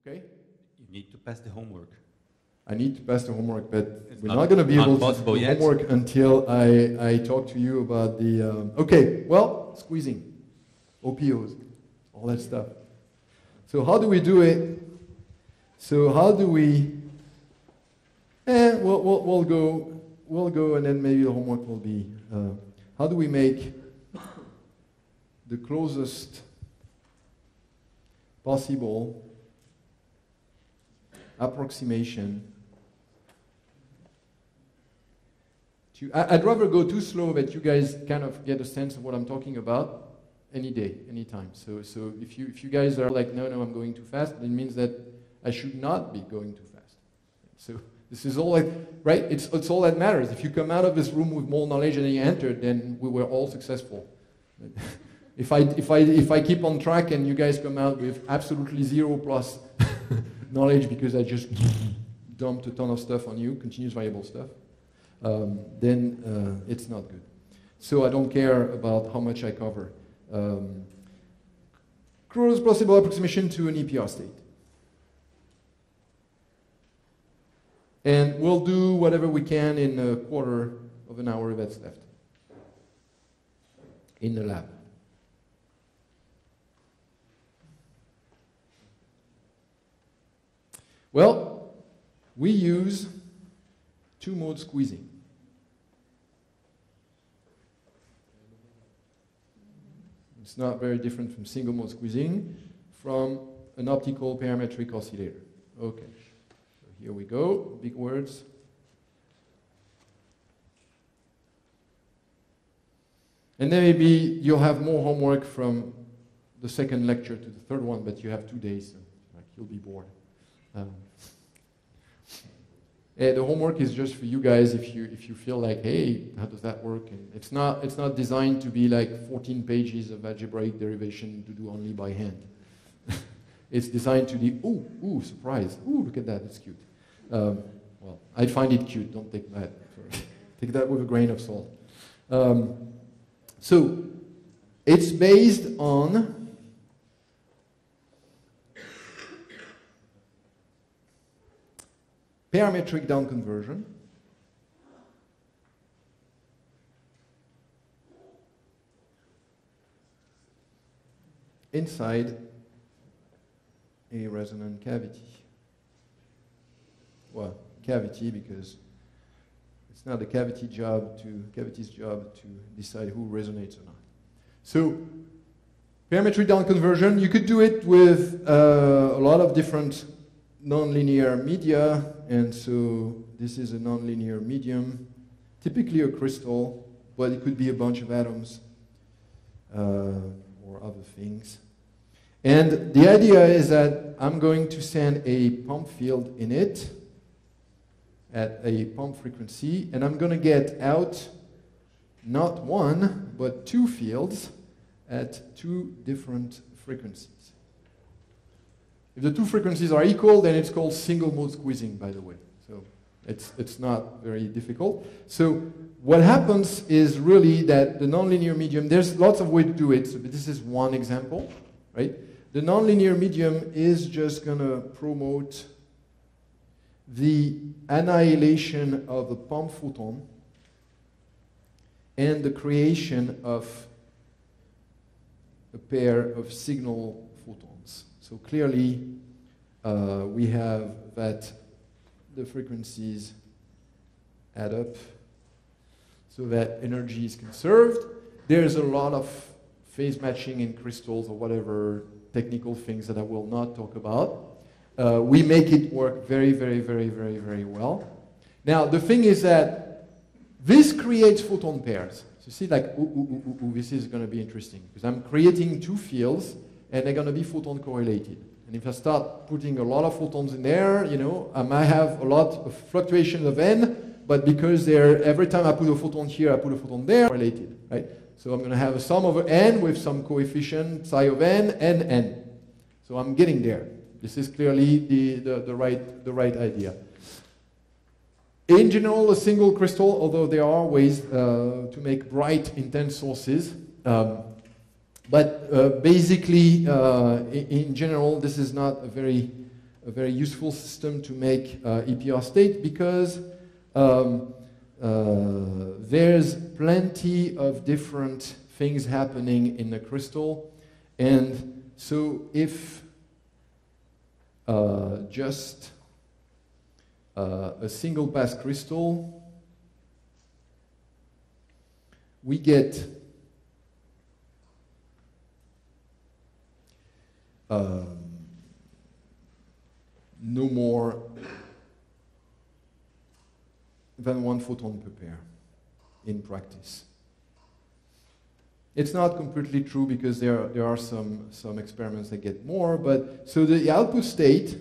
Okay? You need to pass the homework. I need to pass the homework, but It's we're not going to be able to do yet. homework until I talk to you about the... okay, well, squeezing, OPOs, all that stuff. So how do we do it? So how do we... we'll go, and then maybe the homework will be... how do we make the closest possible approximation to... I'd rather go too slow that you guys kind of get a sense of what I'm talking about any day, any time. So if you guys are like, no, I'm going too fast, it means that I should not be going too fast. So this is all like, right? It's all that matters. If you come out of this room with more knowledge than you entered, then we were all successful. If I keep on track and you guys come out with absolutely 0 plus knowledge because I just dumped a ton of stuff on you, continuous variable stuff, then it's not good. So I don't care about how much I cover. Closest possible approximation to an EPR state. And we'll do whatever we can in a quarter of an hour that's left in the lab. Well, we use two-mode squeezing. It's not very different from single-mode squeezing from an optical parametric oscillator. Okay, so here we go, big words. And then maybe you'll have more homework from the second lecture to the third one, but you have 2 days, so like, you'll be bored. The homework is just for you guys if you feel like, hey, how does that work? And it's not designed to be like 14 pages of algebraic derivation to do only by hand. It's designed to be, ooh, surprise, ooh, look at that, it's cute. Well, I find it cute, don't take that. Take that with a grain of salt. So, it's based on parametric down conversion inside a resonant cavity. Well, cavity because it's not the cavity's job to decide who resonates or not. So, parametric down conversion, you could do it with a lot of different nonlinear media, and so this is a nonlinear medium, typically a crystal, but it could be a bunch of atoms or other things. And the idea is that I'm going to send a pump field in it at a pump frequency, and I'm going to get out not one, but 2 fields at 2 different frequencies. If the 2 frequencies are equal, then it's called single-mode squeezing, by the way. So it's not very difficult. So what happens is really that the nonlinear medium, there's lots of ways to do it, so this is one example, right? The nonlinear medium is just going to promote the annihilation of the pump photon and the creation of a pair of signal photons. So clearly, we have that the frequencies add up so that energy is conserved. There's a lot of phase matching in crystals or whatever technical things that I will not talk about. We make it work very, very, very, very, very well. Now, the thing is that this creates photon pairs. So you see, like, this is going to be interesting because I'm creating 2 fields and they're going to be photon correlated. And if I start putting a lot of photons in there, you know, I might have a lot of fluctuations of n, but because they're, every time I put a photon here, I put a photon there, correlated, right? So I'm going to have a sum over n with some coefficient psi of n and n. So I'm getting there. This is clearly the right idea. In general, a single crystal, although there are ways to make bright, intense sources, but basically, in general, this is not a very a very useful system to make EPR state because there's plenty of different things happening in the crystal, and so if just a single pass crystal, we get no more than 1 photon per pair in practice. It's not completely true because there are some experiments that get more, but so the output state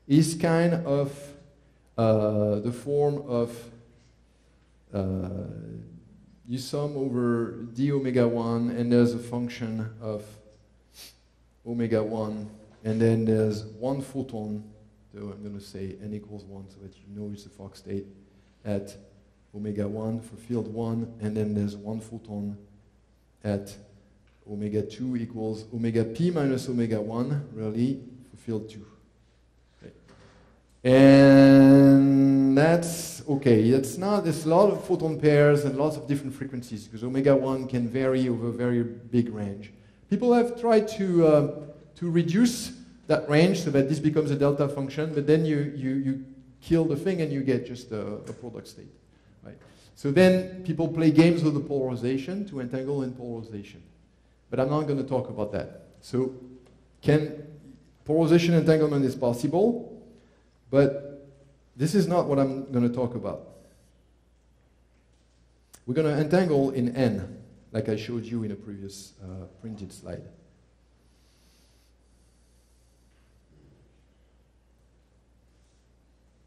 is kind of the form of you sum over d omega 1, and there's a function of omega 1, and then there's 1 photon, so I'm going to say n equals 1 so that you know it's a Fock state at omega 1 for field 1, and then there's 1 photon at omega 2 equals omega p minus omega 1, really, for field 2. Okay. And that's okay. That's not, there's a lot of photon pairs and lots of different frequencies because omega 1 can vary over a very big range. People have tried to reduce that range so that this becomes a delta function, but then you kill the thing and you get just a product state. Right? So then people play games with the polarization to entangle in polarization. But I'm not going to talk about that. So polarization entanglement is possible, but this is not what I'm going to talk about. We're going to entangle in N, like I showed you in a previous printed slide.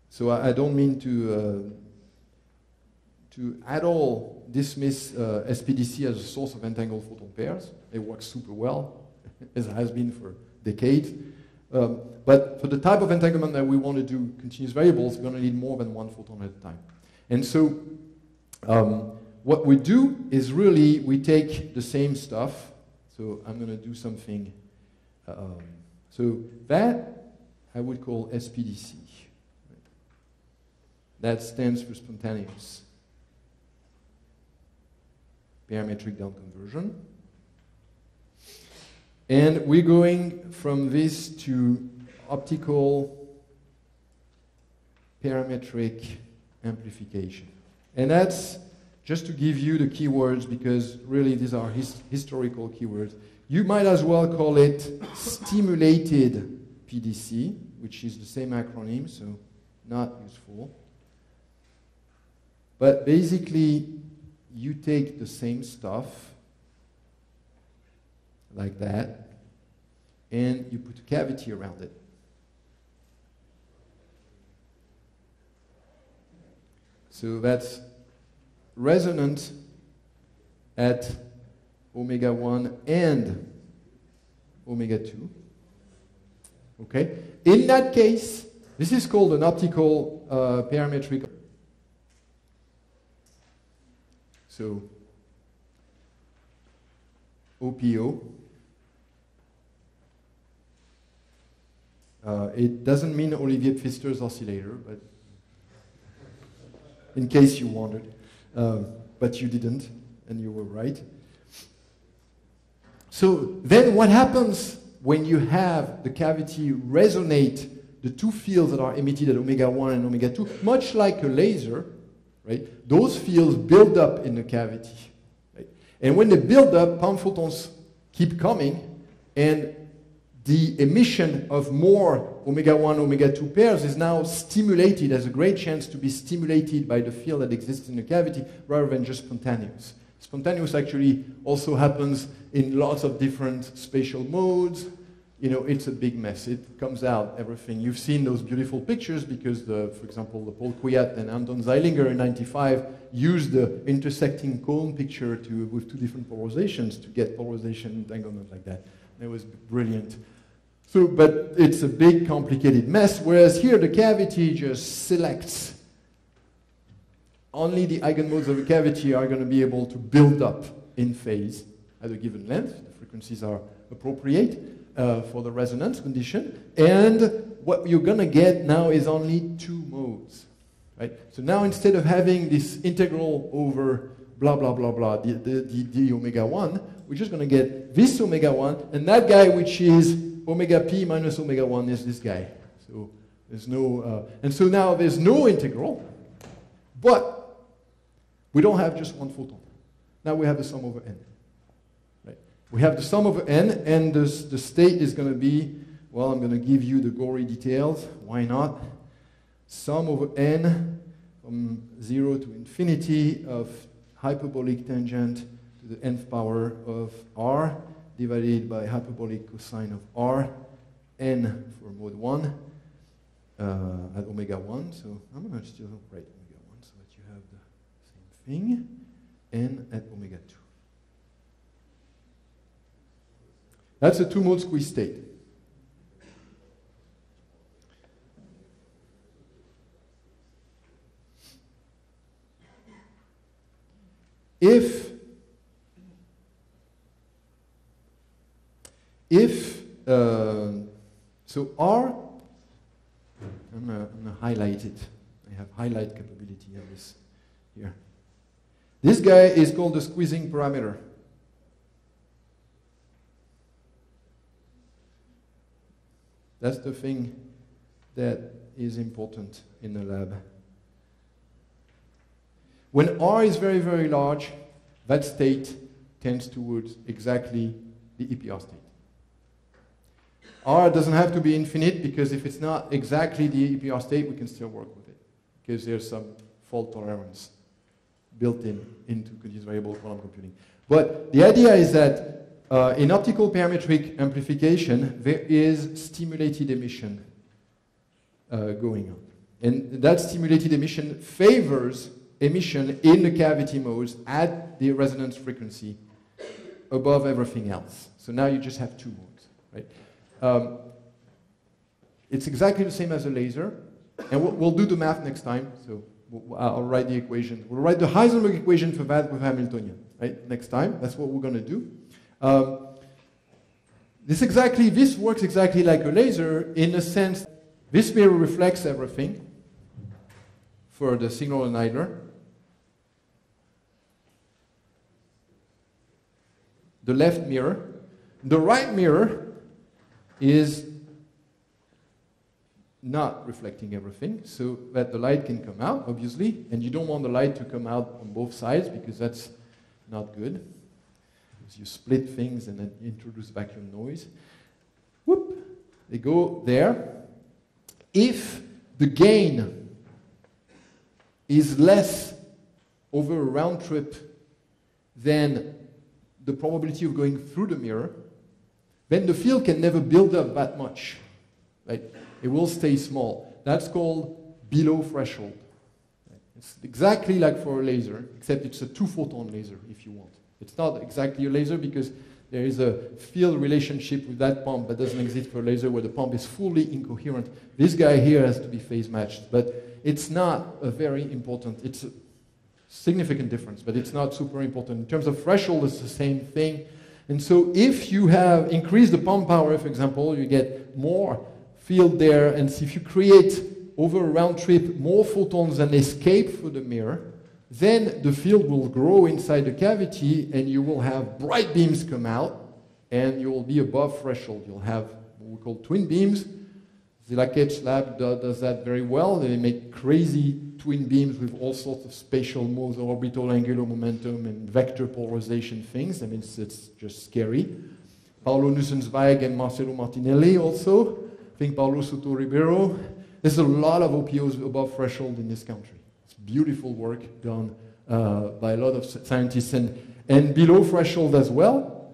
So I don't mean to at all dismiss SPDC as a source of entangled photon pairs. It works super well, as it has been for decades. But for the type of entanglement that we want to do continuous variables, we're going to need more than 1 photon at a time. And so what we do is really we take the same stuff. So I'm going to do something. So that I would call SPDC. That stands for spontaneous parametric down conversion. And we're going from this to optical parametric amplification. And that's just to give you the keywords because really these are historical keywords. You might as well call it stimulated PDC, which is the same acronym, so not useful. But basically, you take the same stuff, like that, and you put a cavity around it. So that's resonant at omega 1 and omega 2. Okay? In that case, this is called an optical parametric. So, OPO. It doesn't mean Olivier Pfister's oscillator, but in case you wondered. But you didn't, and you were right. So then what happens when you have the cavity resonate the two fields that are emitted at omega 1 and omega 2, much like a laser, right? Those fields build up in the cavity. Right? And when they build up, palm photons keep coming, and the emission of more omega 1, omega 2 pairs is now stimulated, has a great chance to be stimulated by the field that exists in the cavity rather than just spontaneous. Spontaneous actually also happens in lots of different spatial modes. You know, it's a big mess. It comes out, everything. You've seen those beautiful pictures because, for example, the Paul Kwiat and Anton Zeilinger in '95 used the intersecting cone picture with two different polarizations to get polarization entanglement like that. It was brilliant. So, but it's a big, complicated mess, whereas here the cavity just selects. Only the eigenmodes of the cavity are going to be able to build up in phase at a given length. The frequencies are appropriate for the resonance condition. And what you're going to get now is only two modes. Right? So now instead of having this integral over blah, blah, blah, blah, the omega 1, we're just going to get this omega 1, and that guy which is omega p minus omega 1 is this guy. So there's no, and so now there's no integral, but we don't have just one photon. Now we have the sum over n. Right? We have the sum over n, and the state is going to be, well, I'm going to give you the gory details. Why not? Sum over n from 0 to infinity of hyperbolic tangent to the nth power of r divided by hyperbolic cosine of r, n for mode 1 at omega 1. So I'm going to still write omega 1 so that you have the same thing, n at omega 2. That's a two-mode squeeze state. So R, I'm going to highlight it. I have highlight capability on this here. This guy is called the squeezing parameter. That's the thing that is important in the lab. When R is very, very large, that state tends towards exactly the EPR state. R doesn't have to be infinite, because if it's not exactly the EPR state, we can still work with it, because there's some fault tolerance built into continuous variable quantum computing. But the idea is that in optical parametric amplification, there is stimulated emission going on. And that stimulated emission favors emission in the cavity modes at the resonance frequency above everything else. So now you just have two modes, right? It's exactly the same as a laser, and we'll do the math next time. So I'll write the equation. We'll write the Heisenberg equation for that with Hamiltonian, right? Next time. That's what we're going to do. This works exactly like a laser in a sense. This mirror reflects everything for the signal annihilator. The left mirror. The right mirror is not reflecting everything, so that the light can come out, obviously, and you don't want the light to come out on both sides, because that's not good. Because you split things and then introduce vacuum noise. Whoop! They go there. If the gain is less over a round trip than the probability of going through the mirror, then the field can never build up that much. Right? It will stay small. That's called below threshold. Right? It's exactly like for a laser, except it's a two-photon laser, if you want. It's not exactly a laser because there is a field relationship with that pump that doesn't exist for a laser, where the pump is fully incoherent. This guy here has to be phase matched, but it's not a very important, it's a significant difference, but it's not super important. In terms of threshold, it's the same thing. And so if you have increased the pump power, for example, you get more field there, and if you create over a round trip more photons than escape through the mirror, then the field will grow inside the cavity, and you will have bright beams come out, and you will be above threshold. You'll have what we call twin beams. The Laket's lab does that very well. They make crazy twin beams with all sorts of spatial modes, orbital angular momentum, and vector polarization things. I mean, it's just scary. Paulo Nussensweig and Marcelo Martinelli also. I think Paulo Soto Ribeiro. There's a lot of OPOs above threshold in this country. It's beautiful work done by a lot of scientists, and below threshold as well.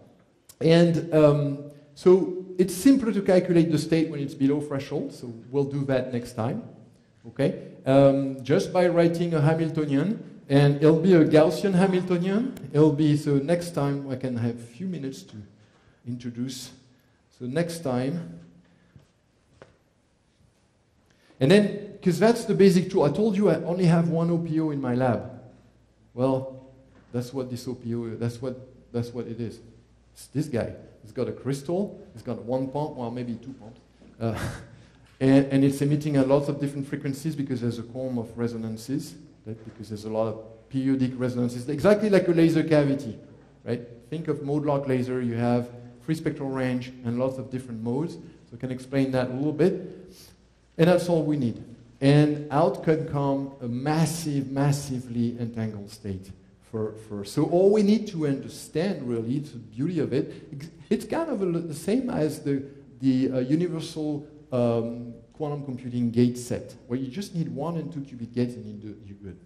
And so it's simpler to calculate the state when it's below threshold, so we'll do that next time. Okay? Just by writing a Hamiltonian, and it'll be a Gaussian Hamiltonian. It'll be, so next time I can have a few minutes to introduce. So next time, and then, because that's the basic tool. I told you I only have one OPO in my lab. Well, that's what this OPO, that's what it is. It's this guy. It's got a crystal, it's got one pump, well, maybe two pumps. And it's emitting at lots of different frequencies because there's a column of resonances, right? Because there's a lot of periodic resonances, exactly like a laser cavity, right? Think of mode-lock laser. You have free spectral range and lots of different modes. So I can explain that a little bit. And that's all we need. And out can come a massively entangled state. So all we need to understand, really, it's the beauty of it. It's kind of the same as the universal quantum computing gate set, where you just need 1 and 2 qubit gates and you're good.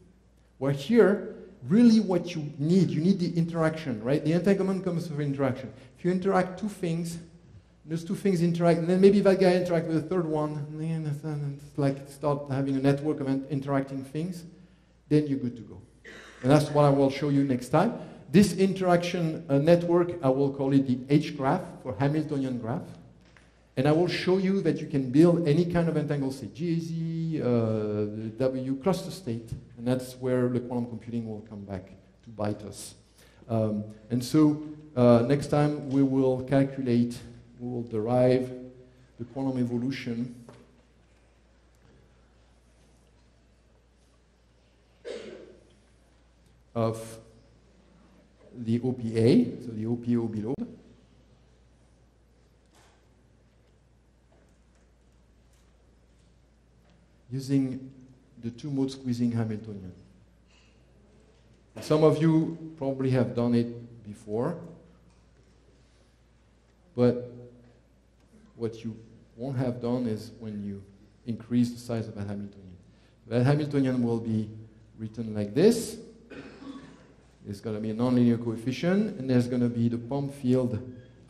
Where here, really what you need the interaction, right? The entanglement comes from interaction. If you interact two things, those two things interact, and then maybe that guy interacts with a third one, and it's like start having a network of interacting things, then you're good to go. And that's what I will show you next time. This interaction network, I will call it the H graph, for Hamiltonian graph. And I will show you that you can build any kind of entangled state, GAZ, W, cluster state, and that's where the quantum computing will come back to bite us. And so next time we will calculate, we will derive the quantum evolution of the OPA, so the OPO below. Using the two-mode squeezing Hamiltonian. Some of you probably have done it before, but what you won't have done is when you increase the size of a Hamiltonian. That Hamiltonian will be written like this. There's going to be a nonlinear coefficient, and there's going to be the pump field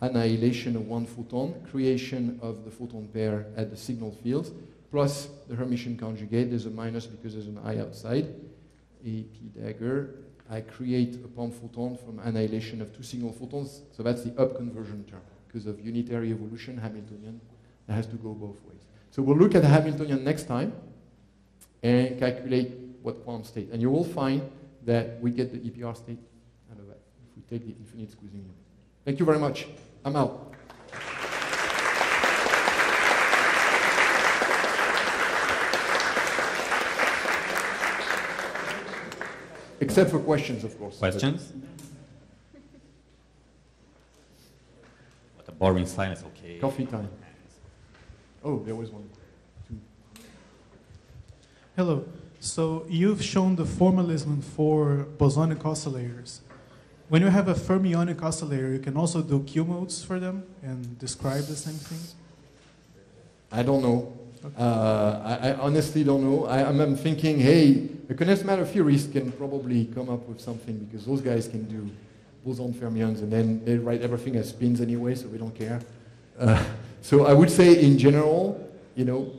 annihilation of one photon, creation of the photon pair at the signal fields, plus the Hermitian conjugate. There's a minus because there's an I outside. AP dagger. I create a pump photon from annihilation of two signal photons. So that's the up conversion term. Because of unitary evolution, Hamiltonian, it has to go both ways. So we'll look at the Hamiltonian next time and calculate what quantum state. And you will find that we get the EPR state out of that if we take the infinite squeezing limit. Thank you very much. I'm out. Except for questions, of course. Questions? What a boring silence, okay. Coffee time. Oh, there was one. Two. Hello. So you've shown the formalism for bosonic oscillators. When you have a fermionic oscillator, you can also do Q modes for them and describe the same thing? I don't know. Okay. I honestly don't know. I'm thinking, hey, a condensed matter theorist can probably come up with something because those guys can do boson fermions and then they write everything as spins anyway, so we don't care. So I would say in general, you know,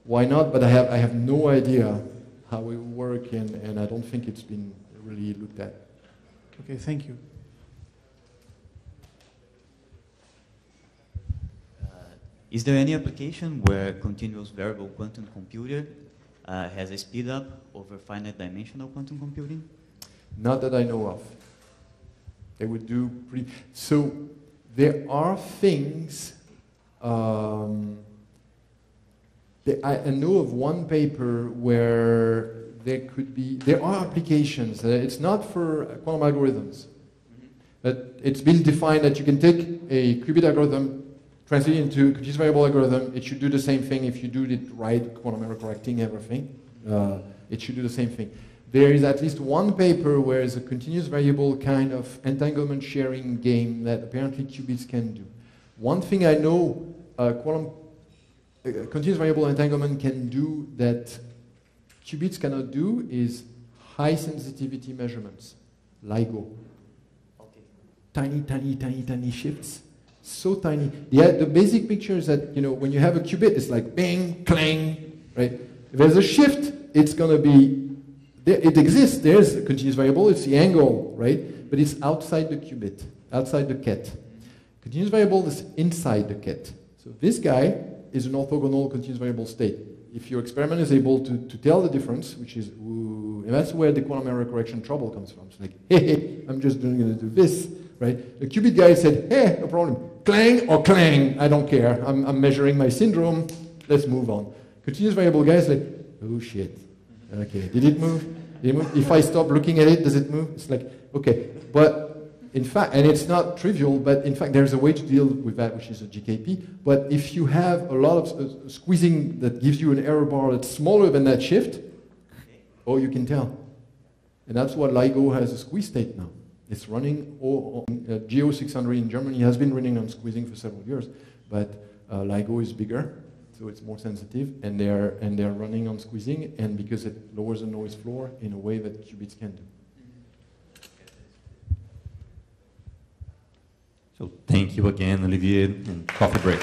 why not? But I have no idea how it will work, and I don't think it's been really looked at. Okay, thank you. Is there any application where continuous variable quantum computer has a speed up over finite dimensional quantum computing? Not that I know of. They would do pretty... So there are things... I know of one paper where there are applications. It's not for quantum algorithms. But it's been defined that you can take a qubit algorithm, translate it into a continuous variable algorithm. It should do the same thing if you do it right, quantum error correcting everything. It should do the same thing. There is at least one paper where it's a continuous variable kind of entanglement sharing game that apparently qubits can do. One thing I know continuous variable entanglement can do that qubits cannot do is high sensitivity measurements, LIGO. Okay. Tiny shifts. So tiny. Yeah, the basic picture is that, you know, when you have a qubit, it's like bang, clang, right? If there's a shift, it's going to be, it exists, there's a continuous variable, it's the angle, right? But it's outside the qubit, outside the ket. Continuous variable is inside the ket. So this guy is an orthogonal continuous variable state. If your experiment is able to tell the difference, which is, ooh, and that's where the quantum error correction trouble comes from. It's like, hey, I'm just going to do this, right? The qubit guy said, hey, no problem. Clang or clang, I don't care. I'm measuring my syndrome. let's move on. Continuous variable guys like, oh shit. Okay, did it move? Did it move? If I stop looking at it, does it move? It's like, okay, but in fact, and it's not trivial, but in fact there's a way to deal with that, which is a GKP. But if you have a lot of squeezing that gives you an error bar that's smaller than that shift, oh, you can tell. And that's what LIGO has a squeeze state now. It's running, Geo 600 in Germany has been running on squeezing for several years, but LIGO is bigger, so it's more sensitive, and they're running on squeezing, and because it lowers the noise floor in a way that qubits can do. So thank you again, Olivier, and coffee break.